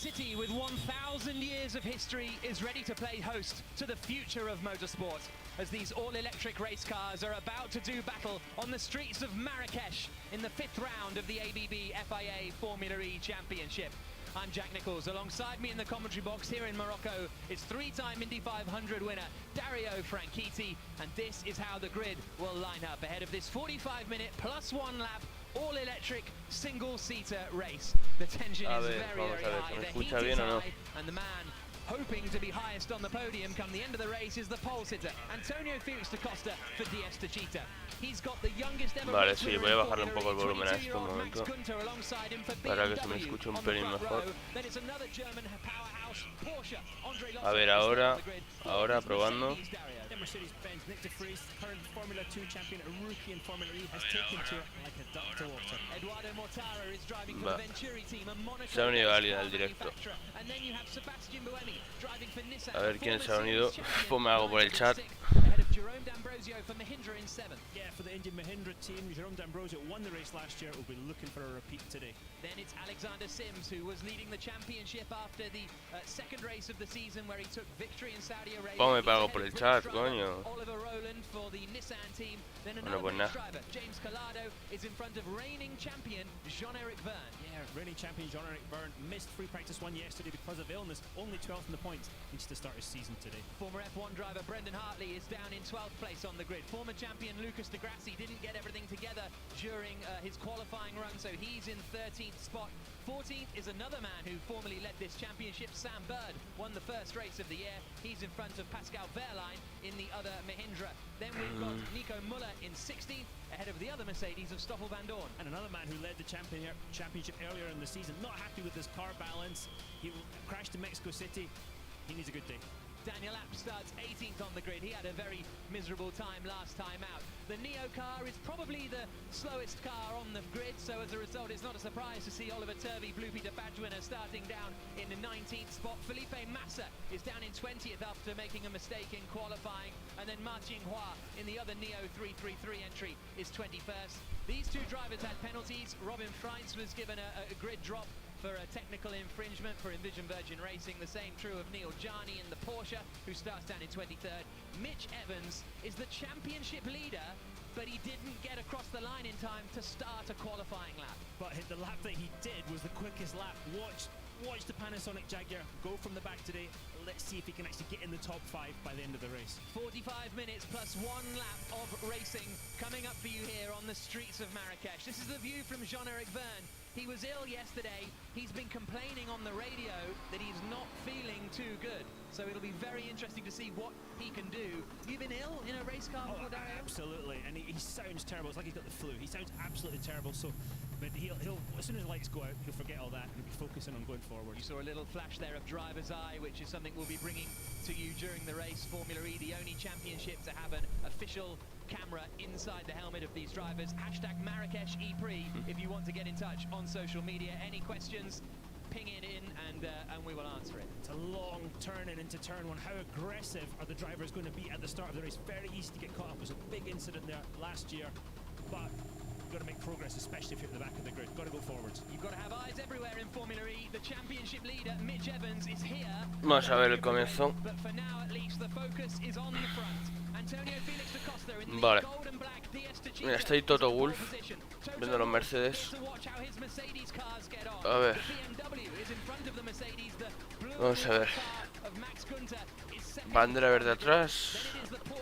city with 1,000 years of history is ready to play host to the future of motorsport as these all-electric race cars are about to do battle on the streets of Marrakesh in the 5th round of the ABB FIA Formula E Championship. I'm Jack Nichols. Alongside me in the commentary box here in Morocco is three-time Indy 500 winner Dario Franchitti, and this is how the grid will line up ahead of this 45-minute plus one lap all-electric single-seater race. The tension is very, very high, the heat is high, and the man hoping to be highest on the podium come the end of the race is the pole sitter, Antonio Felix da Costa for DS Techeetah. He's got the youngest ever Vale, sí, voy a bajarle un poco el volumen a esto un momento para que se me escuche un pelín mejor. A ver, ahora probando. Va. Se ha unido alguien al directo. A ver quién se ha unido. Pues me hago por el chat. For the Indian Mahindra team, Jerome D'Ambrosio won the race last year, will be looking for a repeat today. Then it's Alexander Sims, who was leading the championship after the second race of the season where he took victory in Saudi Arabia. ¿Cómo me pago por el chat, coño? Oliver Rowland for the Nissan team. Then Bueno, pues another nada. driver, James Collado, is in front of reigning champion Jean-Eric Verne. Yeah, reigning champion Jean-Eric Verne missed free practice one yesterday because of illness, only 12th in the points, needs to start his season today. Former F1 driver Brendan Hartley is down in 12th place on the grid. Former champion Lucas de Grassi didn't get everything together during his qualifying run, so he's in 13th spot. 14th is another man who formerly led this championship, Sam Bird, won the first race of the year. He's in front of Pascal Wehrlein in the other Mahindra. Then we've got Nico Muller in 16th, ahead of the other Mercedes of Stoffel van Dorn. And another man who led the championship earlier in the season, not happy with his car balance. He crashed in Mexico City. He needs a good day. Daniel Abt starts 18th on the grid. He had a very miserable time last time out. The Neo car is probably the slowest car on the grid, so as a result it's not a surprise to see Oliver Turvey, Blue Peter badge winner, starting down in the 19th spot. Felipe Massa is down in 20th after making a mistake in qualifying, and then Ma Jinghua in the other Neo 333 entry is 21st. These two drivers had penalties. Robin Freitz was given a grid drop for a technical infringement for Envision Virgin Racing. The same true of Neil Jani in the Porsche, who starts down in 23rd. Mitch Evans is the championship leader, but he didn't get across the line in time to start a qualifying lap. But the lap that he did was the quickest lap. Watch the Panasonic Jaguar go from the back today. Let's see if he can actually get in the top 5 by the end of the race. 45 minutes plus one lap of racing coming up for you here on the streets of Marrakesh. This is the view from Jean-Eric Verne. He was ill yesterday. He's been complaining on the radio that he's not feeling too good. So it'll be very interesting to see what he can do. You've been ill in a race car before, Dario? Absolutely, and he sounds terrible. It's like he's got the flu. He sounds absolutely terrible. So, but he'll as soon as the lights go out, he'll forget all that and be focusing on going forward. You saw a little flash there of driver's eye, which is something we'll be bringing to you during the race. Formula E, the only championship to have an official camera inside the helmet of these drivers. Hashtag Marrakesh ePre if you want to get in touch on social media. Any questions, ping it in and we will answer it. It's a long turning into turn one. How aggressive are the drivers going to be at the start of the race? Very easy to get caught up. It was a big incident there last year, but you've got to make progress, especially if you're at the back of the grid. Got to go forwards. You've got to have eyes everywhere in Formula E. The championship leader, Mitch Evans, is here. Vamos a ver el comienzo. But for now, at least, the focus is on the front. Antonio Felix da Costa in the Vale. gold and black DS Techeetah. Mira, está ahí Toto Wolff viendo los Mercedes. A ver. Vamos a ver. Bandera verde atrás.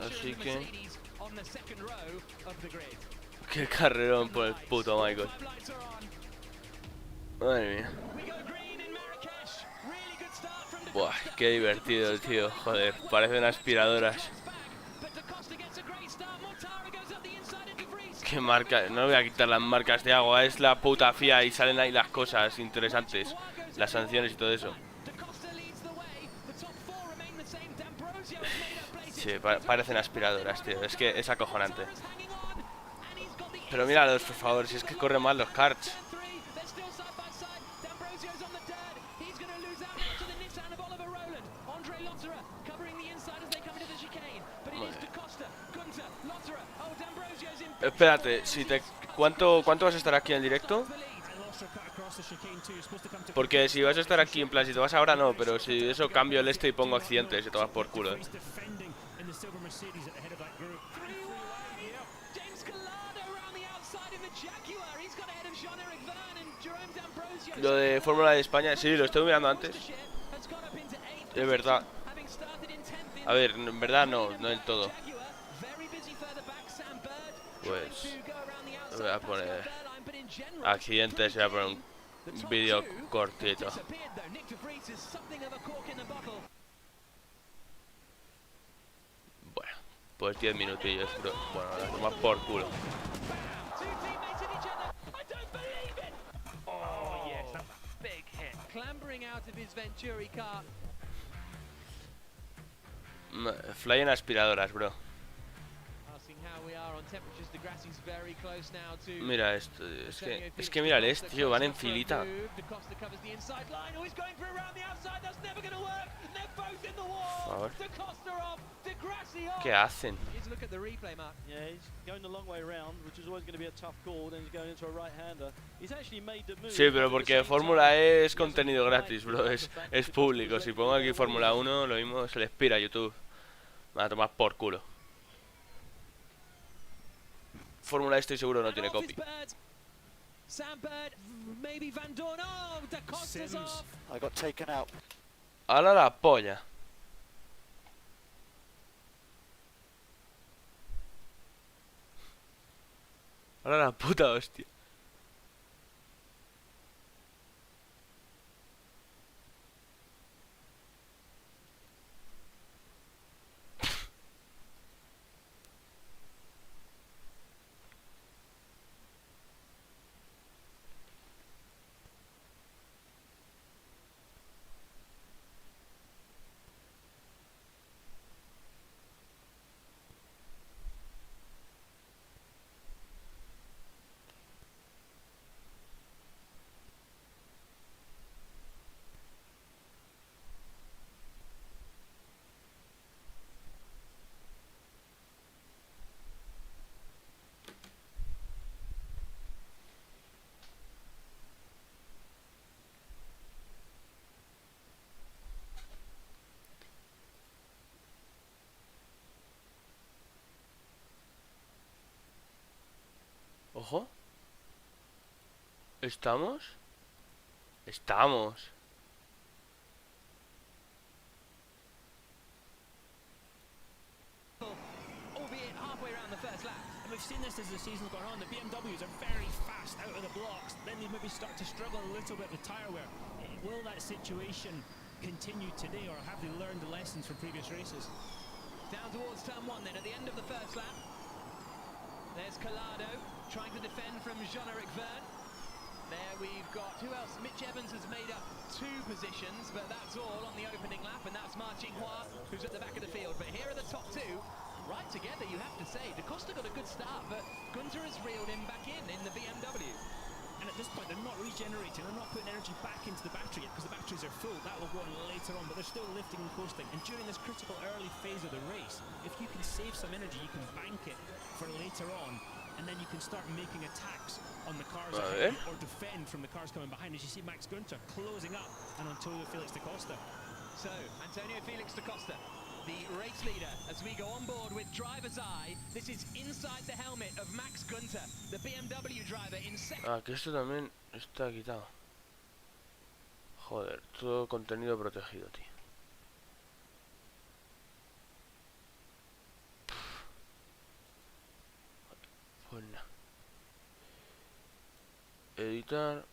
Así que... Qué carrerón por el puto Michael. Madre mía. Buah, qué divertido, tío. Joder, parecen aspiradoras. Qué marca, no voy a quitar las marcas de agua, es la puta FIA y salen ahí las cosas interesantes, las sanciones y todo eso. Sí, parecen aspiradoras, tío, es que es acojonante. Pero míralos, por favor, si es que corren mal los karts. Espérate, si te... ¿Cuánto vas a estar aquí en directo? Porque si vas a estar aquí, en plan, si te vas ahora no, pero si eso cambio el este y pongo accidente, se te vas por culo, Lo de Fórmula de España, sí, lo estoy mirando antes. Es verdad. A ver, en verdad no del todo. Pues voy a poner accidentes y voy a poner un vídeo cortito. Bueno, pues 10 minutillos, bro. Bueno, la tomas por culo. Flying aspiradoras, bro. Mira esto, es que mírales, tío, van en filita. Por favor. ¿Qué hacen? Sí, pero porque Fórmula E es contenido gratis, bro, es público. Si pongo aquí Fórmula 1, lo mismo se les pira a YouTube. Me va a tomar por culo. Fórmula estoy seguro no tiene copy. ¡Hala la polla! ¡Hala la puta hostia! Ojo. ¿Estamos? Estamos. We've seen this as the season's gone on. The BMWs are very fast out of the blocks. Then they maybe start to struggle a little bit with tyre wear. Will that situation continue today, or have they learned the lessons from previous races? Down towards turn one then at the end of the first lap. There's Collado trying to defend from Jean-Eric Verne. There we've got, who else? Mitch Evans has made up 2 positions, but that's all on the opening lap, and that's Ma Jinghua, who's at the back of the field. But here are the top 2, right together, you have to say. Da Costa got a good start, but Gunter has reeled him back in the BMW. And at this point, they're not regenerating, they're not putting energy back into the battery yet, because the batteries are full. That will go on later on, but they're still lifting and coasting. And during this critical early phase of the race, if you can save some energy, you can bank it for later on, and then you can start making attacks on the cars ahead, or defend from the cars coming behind. As you see Max Gunter closing up, and Antonio Felix da Costa. So, Antonio Felix da Costa, the race leader, as we go on board with driver's eye. This is inside the helmet of Max Gunter, the BMW driver in second. Ah, que esto también está quitado. Joder, todo contenido protegido, tío. Pues nada. Editar.